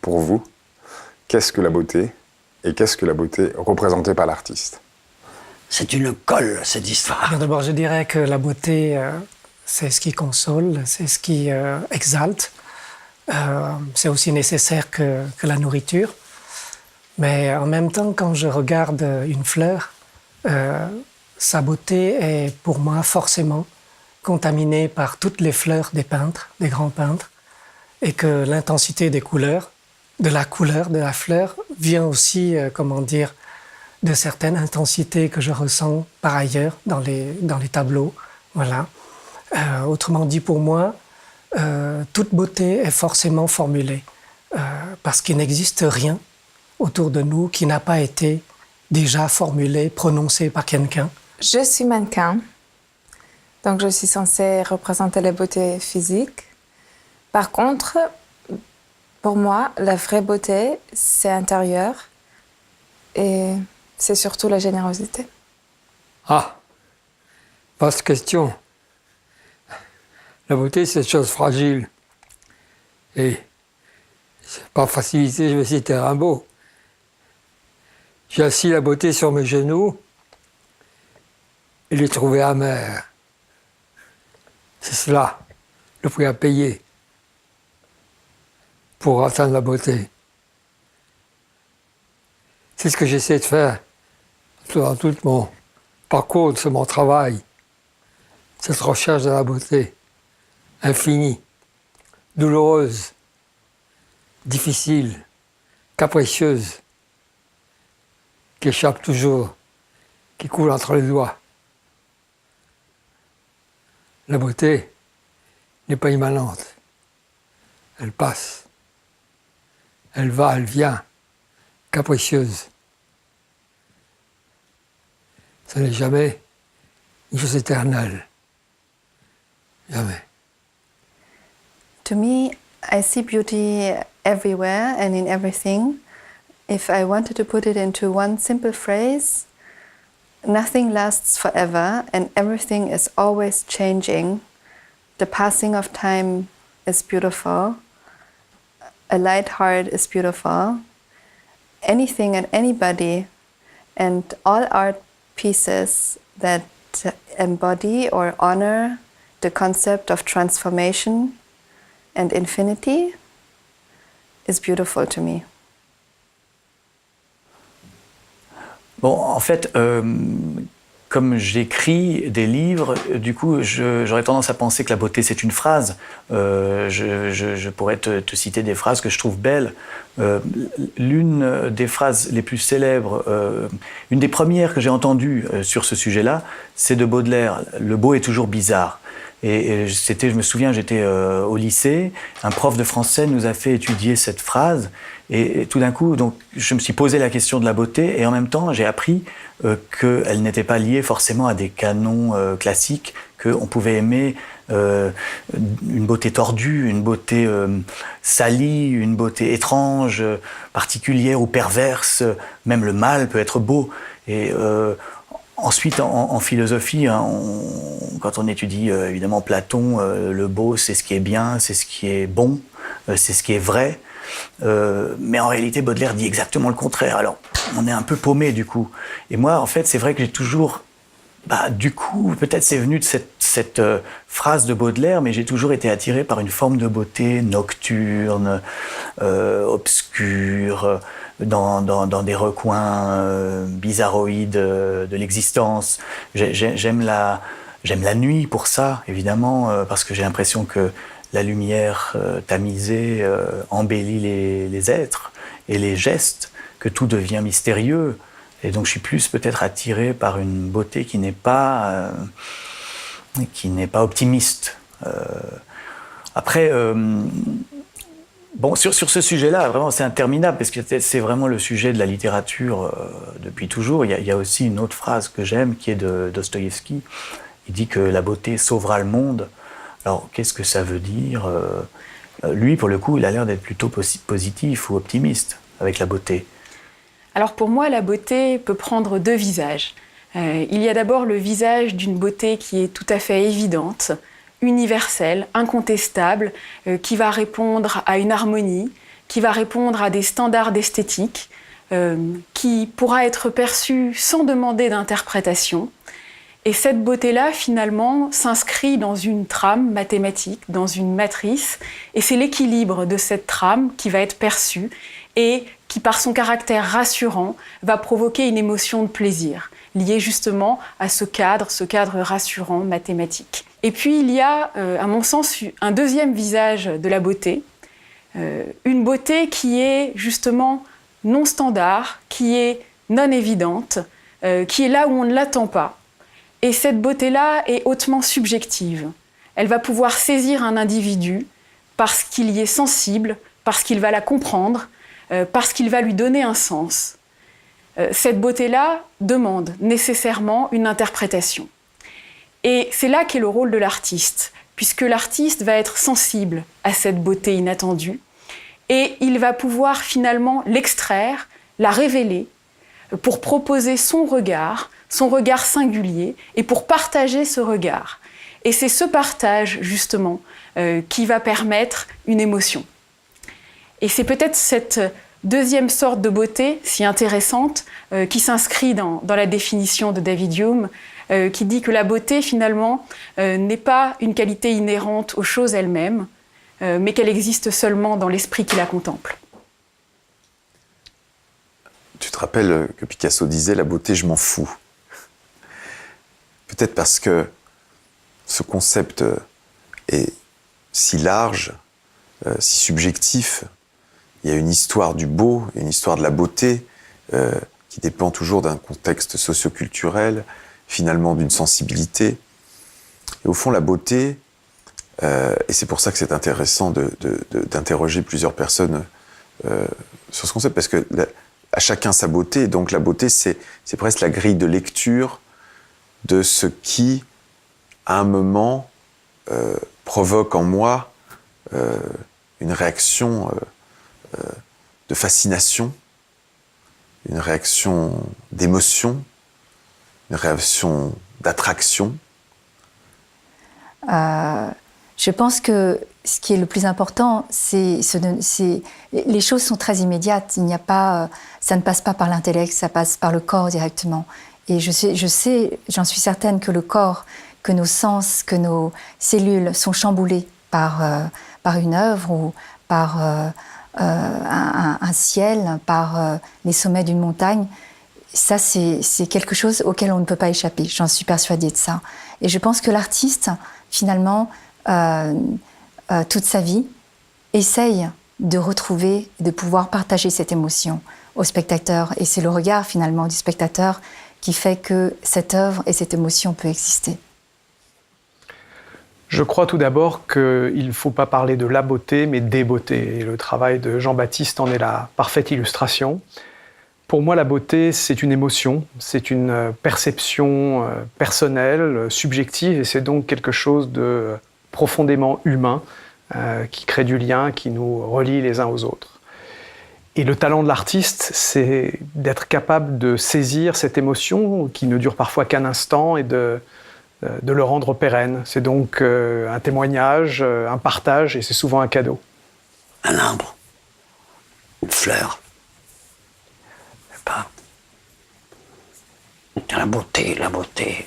pour vous, qu'est-ce que la beauté et qu'est-ce que la beauté représentée par l'artiste? C'est une colle, cette histoire. Bien, d'abord, je dirais que la beauté, c'est ce qui console, c'est ce qui exalte. C'est aussi nécessaire que la nourriture. Mais en même temps, quand je regarde une fleur, sa beauté est pour moi forcément contaminée par toutes les fleurs des peintres, des grands peintres, et que l'intensité des couleurs, de la fleur, vient aussi, de certaines intensités que je ressens par ailleurs dans les tableaux. Voilà. Autrement dit, pour moi, toute beauté est forcément formulée, parce qu'il n'existe rien autour de nous qui n'a pas été déjà formulé, prononcé par quelqu'un. Je suis mannequin, donc je suis censée représenter la beauté physique. Par contre, pour moi, la vraie beauté, c'est intérieur et c'est surtout la générosité. Ah, vaste question. La beauté, c'est une chose fragile. Et par facilité, je vais citer Rimbaud. J'ai assis la beauté sur mes genoux et l'ai trouvée amère. C'est cela, le prix à payer pour atteindre la beauté. C'est ce que j'essaie de faire dans tout mon parcours, de mon travail. Cette recherche de la beauté, infinie, douloureuse, difficile, capricieuse, qui échappe toujours, qui coule entre les doigts. La beauté n'est pas immanente. Elle passe. Elle va, elle vient, capricieuse. Ce n'est jamais une chose éternelle. Jamais. To me, I see beauty everywhere and in everything. If I wanted to put it into one simple phrase, nothing lasts forever and everything is always changing. The passing of time is beautiful. A light heart is beautiful. Anything and anybody and all art pieces that embody or honor the concept of transformation and infinity is beautiful to me. Bon, en fait, comme j'écris des livres, du coup, j'aurais tendance à penser que la beauté, c'est une phrase. Je pourrais te citer des phrases que je trouve belles. L'une des phrases les plus célèbres, une des premières que j'ai entendues sur ce sujet-là, c'est de Baudelaire. Le beau est toujours bizarre. Et je me souviens, j'étais au lycée, un prof de français nous a fait étudier cette phrase, et tout d'un coup, donc, je me suis posé la question de la beauté, et en même temps, j'ai appris qu'elle n'était pas liée forcément à des canons classiques, qu'on pouvait aimer une beauté tordue, une beauté salie, une beauté étrange, particulière ou perverse, même le mal peut être beau. Et ensuite, en philosophie, hein, quand on étudie évidemment Platon, le beau, c'est ce qui est bien, c'est ce qui est bon, c'est ce qui est vrai. Mais en réalité, Baudelaire dit exactement le contraire. Alors, on est un peu paumé du coup. Et moi, en fait, c'est vrai que j'ai toujours... du coup, peut-être c'est venu de cette phrase de Baudelaire, mais j'ai toujours été attiré par une forme de beauté nocturne, obscure, dans des recoins bizarroïdes de l'existence. J'aime la nuit pour ça, évidemment, parce que j'ai l'impression que la lumière tamisée embellit les êtres et les gestes, que tout devient mystérieux. Et donc je suis plus peut-être attiré par une beauté qui n'est pas optimiste. Après, bon, sur ce sujet-là, vraiment, c'est interminable, parce que c'est vraiment le sujet de la littérature depuis toujours. Il y a aussi une autre phrase que j'aime, qui est de Dostoïevski. Il dit que la beauté sauvera le monde. Alors, qu'est-ce que ça veut dire? Lui, pour le coup, il a l'air d'être plutôt positif ou optimiste avec la beauté. Alors pour moi, la beauté peut prendre deux visages. Il y a d'abord le visage d'une beauté qui est tout à fait évidente, universelle, incontestable, qui va répondre à une harmonie, qui va répondre à des standards d'esthétique, qui pourra être perçue sans demander d'interprétation. Et cette beauté-là, finalement, s'inscrit dans une trame mathématique, dans une matrice, et c'est l'équilibre de cette trame qui va être perçu et qui, par son caractère rassurant, va provoquer une émotion de plaisir, liée justement à ce cadre rassurant mathématique. Et puis, il y a, à mon sens, un deuxième visage de la beauté, une beauté qui est justement non standard, qui est non évidente, qui est là où on ne l'attend pas. Et cette beauté-là est hautement subjective. Elle va pouvoir saisir un individu parce qu'il y est sensible, parce qu'il va la comprendre, parce qu'il va lui donner un sens. Cette beauté-là demande nécessairement une interprétation. Et c'est là qu'est le rôle de l'artiste, puisque l'artiste va être sensible à cette beauté inattendue et il va pouvoir finalement l'extraire, la révéler, pour proposer son regard singulier, et pour partager ce regard. Et c'est ce partage, justement, qui va permettre une émotion. Et c'est peut-être cette deuxième sorte de beauté, si intéressante, qui s'inscrit dans la définition de David Hume, qui dit que la beauté, finalement, n'est pas une qualité inhérente aux choses elles-mêmes, mais qu'elle existe seulement dans l'esprit qui la contemple. Tu te rappelles que Picasso disait « la beauté, je m'en fous ». Peut-être parce que ce concept est si large, si subjectif. Il y a une histoire du beau, une histoire de la beauté qui dépend toujours d'un contexte socio-culturel, finalement d'une sensibilité. Et au fond, la beauté, et c'est pour ça que c'est intéressant d'interroger plusieurs personnes sur ce concept, parce que à chacun sa beauté, donc la beauté, c'est presque la grille de lecture de ce qui, à un moment, provoque en moi une réaction de fascination, une réaction d'émotion, une réaction d'attraction. Je pense que ce qui est le plus important, c'est les choses sont très immédiates. Il n'y a pas, ça ne passe pas par l'intellect, ça passe par le corps directement. Et j'en suis certaine que le corps, que nos sens, que nos cellules sont chamboulées par une œuvre ou par un ciel, par les sommets d'une montagne. Ça, c'est quelque chose auquel on ne peut pas échapper. J'en suis persuadée de ça. Et je pense que l'artiste, finalement, toute sa vie, essaye de retrouver, de pouvoir partager cette émotion au spectateur. Et c'est le regard, finalement, du spectateur qui fait que cette œuvre et cette émotion peut exister. Je crois tout d'abord qu'il ne faut pas parler de la beauté, mais des beautés. Et le travail de Jean-Baptiste en est la parfaite illustration. Pour moi, la beauté, c'est une émotion, c'est une perception personnelle, subjective, et c'est donc quelque chose de profondément humain, qui crée du lien, qui nous relie les uns aux autres. Et le talent de l'artiste, c'est d'être capable de saisir cette émotion qui ne dure parfois qu'un instant et de le rendre pérenne. C'est donc un témoignage, un partage, et c'est souvent un cadeau. Un arbre, une fleur, je sais pas. La beauté, la beauté.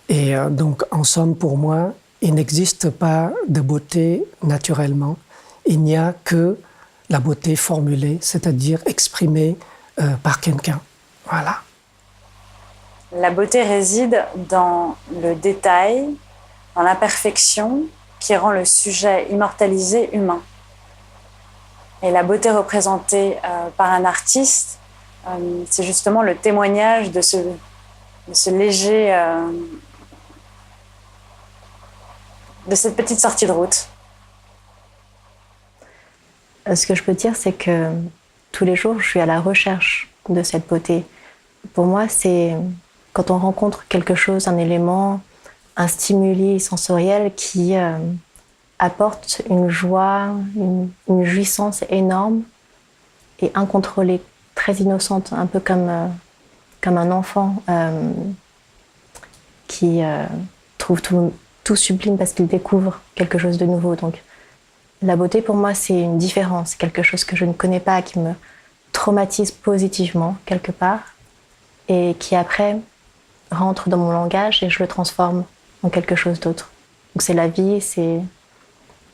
Et donc, en somme, pour moi, il n'existe pas de beauté naturellement. Il n'y a que la beauté formulée, c'est-à-dire exprimée par quelqu'un. Voilà. La beauté réside dans le détail, dans l'imperfection qui rend le sujet immortalisé humain. Et la beauté représentée par un artiste, c'est justement le témoignage de ce léger... de cette petite sortie de route. Ce que je peux dire, c'est que tous les jours, je suis à la recherche de cette beauté. Pour moi, c'est quand on rencontre quelque chose, un élément, un stimuli sensoriel qui apporte une joie, une jouissance énorme et incontrôlée, très innocente, un peu comme un enfant qui trouve tout sublime parce qu'il découvre quelque chose de nouveau. Donc, La beauté, pour moi, c'est une différence, quelque chose que je ne connais pas, qui me traumatise positivement, quelque part, et qui, après, rentre dans mon langage et je le transforme en quelque chose d'autre. Donc c'est la vie, c'est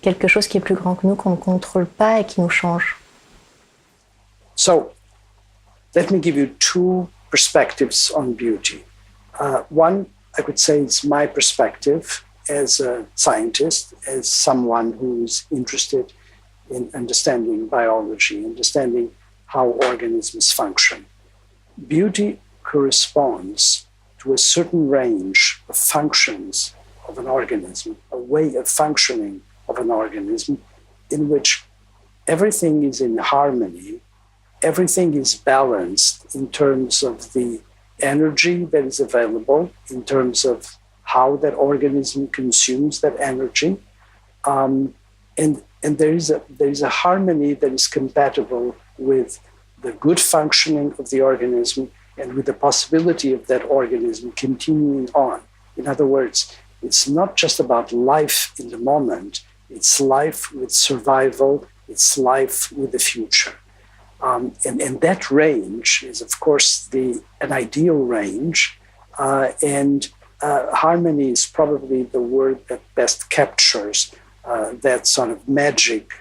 quelque chose qui est plus grand que nous, qu'on ne contrôle pas et qui nous change. So, let me give you two perspectives on beauty. One, I could say, is my perspective as a scientist, as someone who's interested in understanding biology, understanding how organisms function. Beauty corresponds to a certain range of functions of an organism, a way of functioning of an organism in which everything is in harmony, everything is balanced in terms of the energy that is available, in terms of how that organism consumes that energy, and there is a harmony that is compatible with the good functioning of the organism and with the possibility of that organism continuing on. In other words, it's not just about life in the moment, it's life with survival, it's life with the future. And that range is, of course, an ideal range, and harmony is probably the word that best captures that sort of magic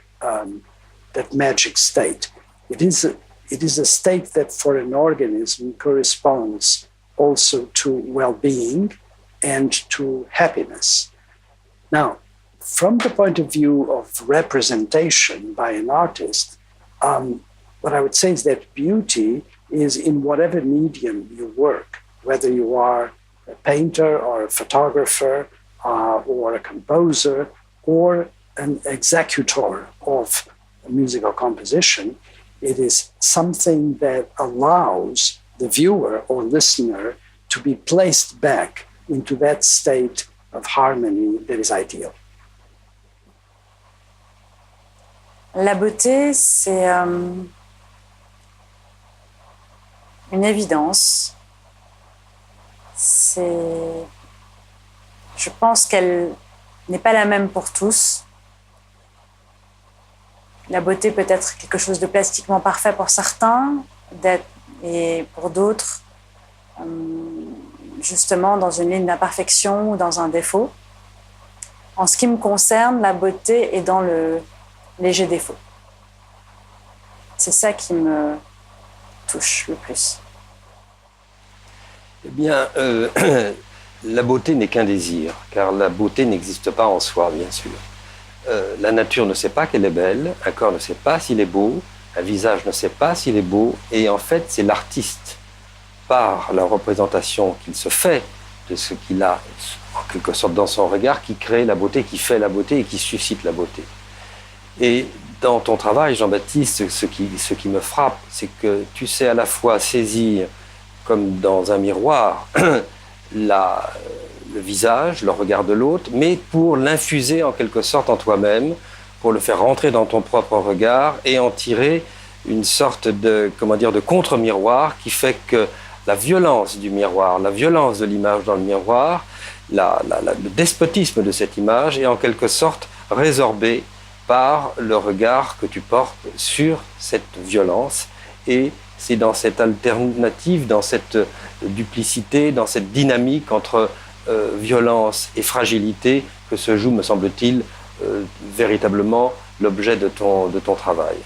state. It is a state that for an organism corresponds also to well-being and to happiness. Now, from the point of view of representation by an artist, what I would say is that beauty is in whatever medium you work, whether you are a painter or a photographer or a composer or an executor of musical composition. It is something that allows the viewer or listener to be placed back into that state of harmony that is ideal. La beauté, c'est une évidence. Je pense qu'elle n'est pas la même pour tous. La beauté peut être quelque chose de plastiquement parfait pour certains, et pour d'autres, justement dans une ligne d'imperfection ou dans un défaut. En ce qui me concerne, la beauté est dans le léger défaut. C'est ça qui me touche le plus. Eh bien, la beauté n'est qu'un désir, car la beauté n'existe pas en soi, bien sûr. La nature ne sait pas qu'elle est belle, un corps ne sait pas s'il est beau, un visage ne sait pas s'il est beau, et en fait, c'est l'artiste, par la représentation qu'il se fait de ce qu'il a, en quelque sorte dans son regard, qui crée la beauté, qui fait la beauté et qui suscite la beauté. Et dans ton travail, Jean-Baptiste, ce qui me frappe, c'est que tu sais à la fois saisir, comme dans un miroir, le visage, le regard de l'autre, mais pour l'infuser en quelque sorte en toi-même, pour le faire rentrer dans ton propre regard et en tirer une sorte de contre-miroir qui fait que la violence du miroir, la violence de l'image dans le miroir, le despotisme de cette image est en quelque sorte résorbé par le regard que tu portes sur cette violence. Et c'est dans cette alternative, dans cette duplicité, dans cette dynamique entre violence et fragilité que se joue, me semble-t-il, véritablement l'objet de ton travail.